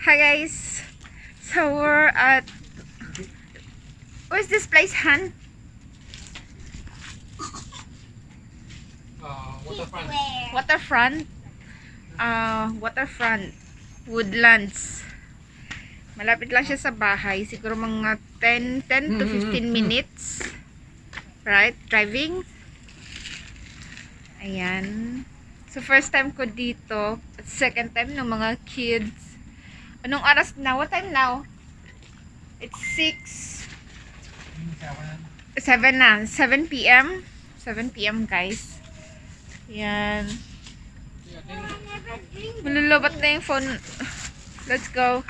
Hi guys, so we're at, where's this place, Han? WaterFront. WaterFront. WaterFront Woodlands. Malapit lang siya sa bahay, siguro mga 10 to 15 minutes, right, driving. Ayan, so first time ko dito, second time ng mga kids. Anong oras na? What time now? It's 7 na. 7 p.m. 7 p.m. guys. Yan. Malulubat na yung phone. Let's go.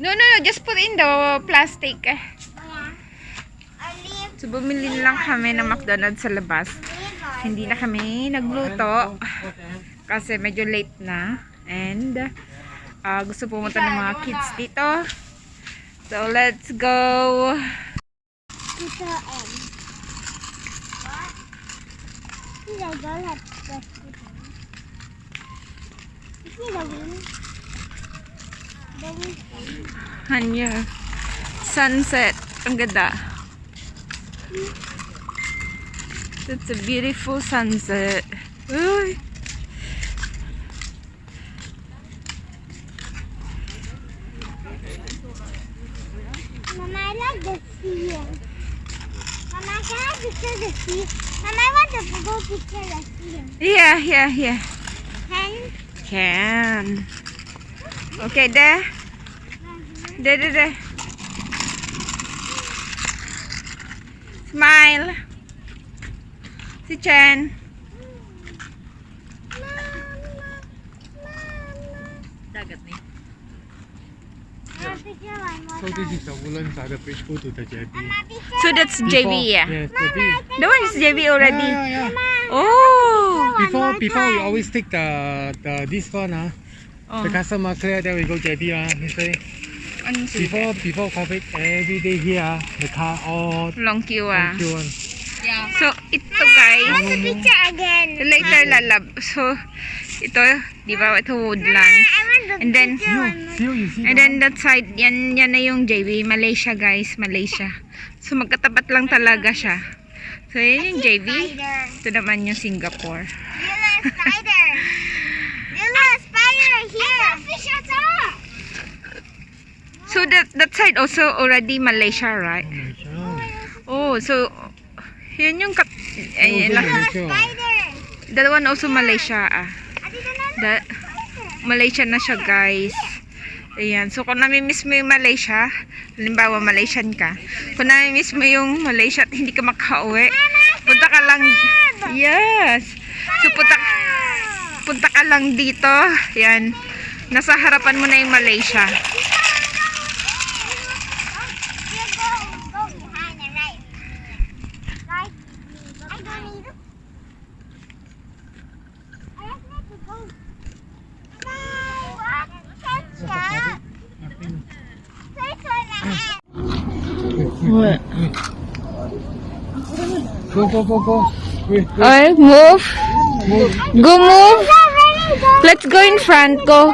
No. Just put in the plastic. So, bumili lang kami ng McDonald's sa labas. Hindi na kami nagluto. Kasi medyo late na. And gusto pumunta ng mga kids dito. So, let's go. Hanya. Sunset. Ang ganda. It's a beautiful sunset. Uy. Mama, I like the sea. Mama, can I picture the sea? Mama, I want to go picture the sea. Yeah. Can. Okay, there. There. Smile. Si Chen. Dagat ni. So this is the wooden side of bridge go to the JB. So that's JB, yeah. Yes, JB. The one is JB already. Yeah. Oh. Before we always take the this one The customer clear, then we go JB this way. Before COVID, every day here the car all Long queue long queue one. Yeah. So ito guys. Picture again. Later lalab. So ito, di ba? Ito woodlands. And then You see and then that side, yan na yung JB, Malaysia guys, Malaysia. So magkatapat lang talaga siya. So yan yung JB. Ito naman yung Singapore. Little spider. Little spider here. Fish on top. So that side also already Malaysia, right? Oh, so yan yung Spider. that one also Malaysia. That Malaysia na siya guys. Ayan. So kung nami-miss mo yung Malaysia, halimbawa Malaysian ka, kung nami-miss mo yung Malaysia at hindi ka makauwi, punta ka lang. Yes. So punta ka lang dito. Yan. Nasa harapan mo na yung Malaysia. What? Go. Wait. Alright, move. Go move. Let's go in front. Go.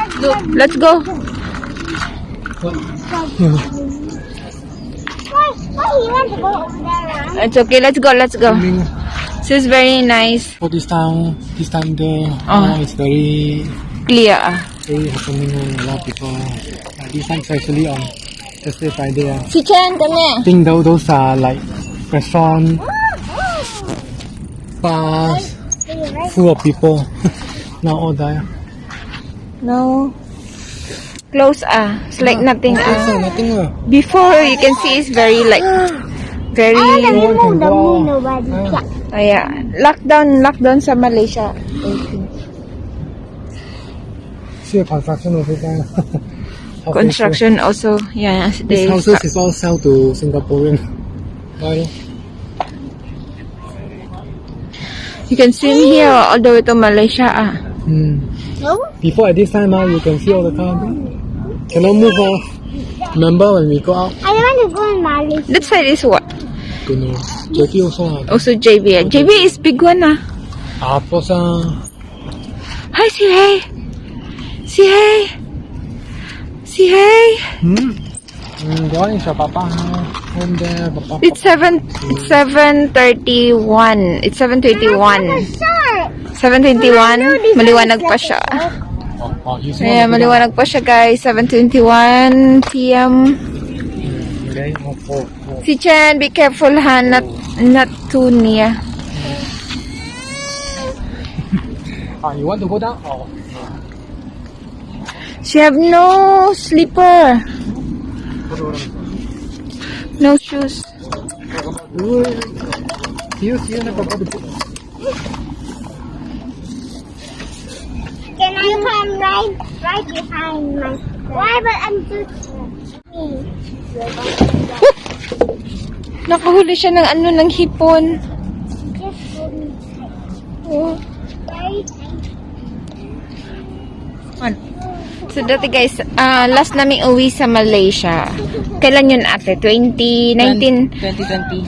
Let's go. Why you want to go over there? It's okay. Let's go. This is very nice. For this time there, it's very Clear. happening. A lot of people. This time is actually on Thursday, Friday. Si Chen, come here. I think those are like restaurant, bars, full of people. Now all there. No. Close It's like nothing Nothing. Before you can see it's very very Nobody. yeah. Lockdown sa Malaysia. See a construction over there. Construction also, yeah. These houses is all sell to Singaporean. Why? You can swim here all the way to Malaysia. Before at this time, you can see all the car. Cannot move off. Remember when we go out? I want to go in Malaysia. That side is what? Don't know. JB also. Also JB. JB is big one. Apples. Hi, say hey. Say hey. Say hey. What is your papa home there? Papa. It's 7:31. It's 7:21. 7:21. Maliwanag pa siya. Ayan, maliwanag pa siya guys. 7:21 p.m. Si Chen, be careful ha. Not too near. You want to go down? Oh. She have no slipper. No shoes. See you na papa. Can I come right behind my... Why? But I'm too... Nakahuli siya ng ano, ng hipon. Oh. So dati guys, last namin uwi sa Malaysia. Kailan yun ate? 2019? 2020.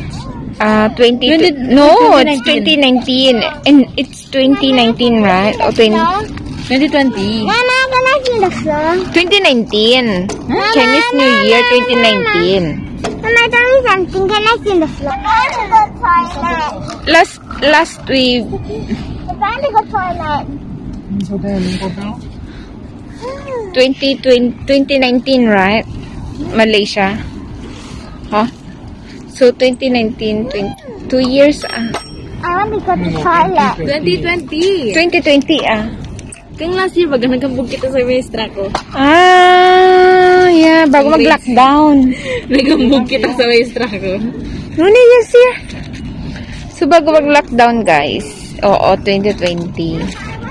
20, no, it's 2019. And it's 2019, right? O 2020. Mama, can I see the floor? 2019. Chinese New Year 2019. Mama, tell me something. Can I see the floor? I want to go toilet. Last week. I want to go toilet. So there, you go down. 2019, right? Malaysia. Huh? So 2019, 2 years I want to go to toilet. 2020. 2020 Kung last year, baga nagkabog kita sa maestra ko. Yeah, bago mag-lockdown. Nagkabog kita sa maestra ko. No, yes, year. So bago mag-lockdown, guys. Oo, 2020.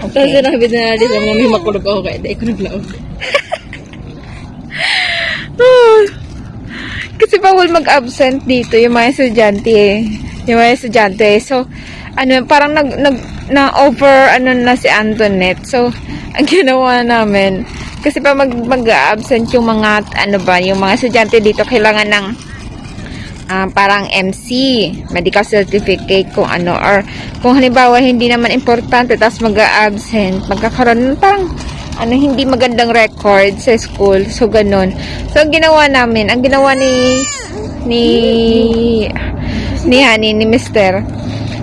Tapos Okay. sinabi na natin sa mga may makulog ako kaya di ko naglaog. Kasi bawal mag-absent dito yung mga estudyante eh. Yung mga estudyante. So, ano, parang na-over na si Antoinette. So, ang ginawa namin, kasi pa mag-absent yung mga, yung mga estudyante dito, kailangan ng parang MC, medical certificate, kung ano, or kung halimbawa hindi naman importante, tapos mag-absent, magkakaroon ng parang, hindi magandang record sa school. So, ganun. So, ang ginawa namin, ang ginawa ni Mr.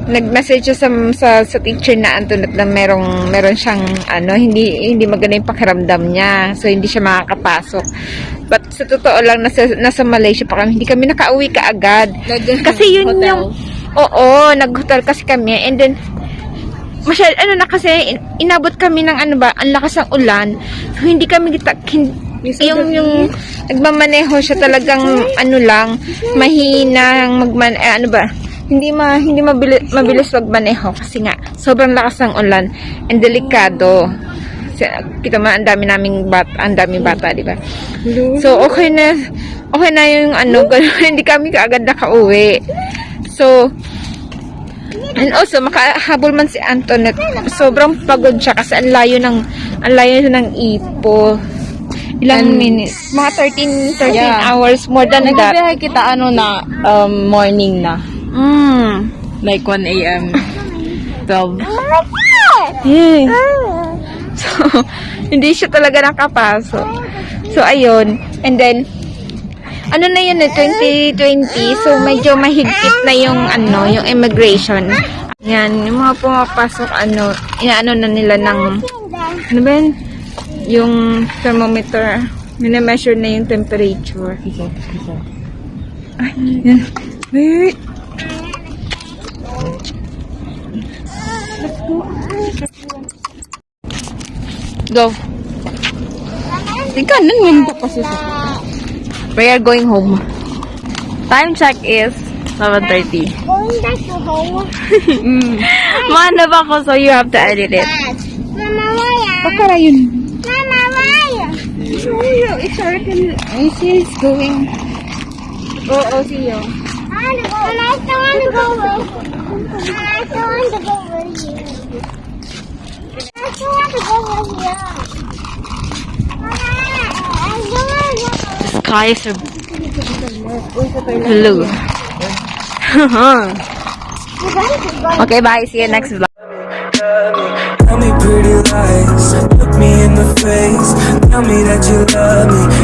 Nag-message siya sa teacher na Antoinette na meron siyang hindi maganda yung pakiramdam niya. So, hindi siya makakapasok. But sa totoo lang, nasa Malaysia pa kami. Hindi kami nakauwi kaagad. Kasi yun hotel. yung... Oo, nag-hotel kasi kami. And then, kasi inabot kami ng ang lakas ng ulan. So, hindi kami yung nagmamaneho siya talagang mahinang hindi mabilis magmaneho kasi nga sobrang lakas ng ulan and delikado. Kita mo ang daming bata, di ba? So okay na yung hindi kami kaagad nakauwi. So and also makahabol man si Antoinette, sobrang pagod siya kasi ang layo ng Ipo. Ilang minutes? Mga 13 hours, more than that. Nagbibiyahe kita morning na. Like 1 a.m. 12. Yeah. So, hindi siya talaga nakapasok. So, ayun. And then, na yun 2020. So, medyo mahigpit na yung immigration. Yan, yung mga pumapasok, inaano na nila ng, yung thermometer. Mina-measure na yung temperature. Ay, yan. Wait. Go. Ikaw, nang we are going home. Time check is 7:30. Going back to home. Mana ba ko, so you have to edit it. Mama, why? Pakara yun. Mama, why? It's already, she's going. Oh, see you. I still want to go with you. I still want to go with you. I still want to go with you. I still want to go. The skies are blue. Okay, bye. See you next vlog. Tell me pretty lies, look me in the face. that you love me.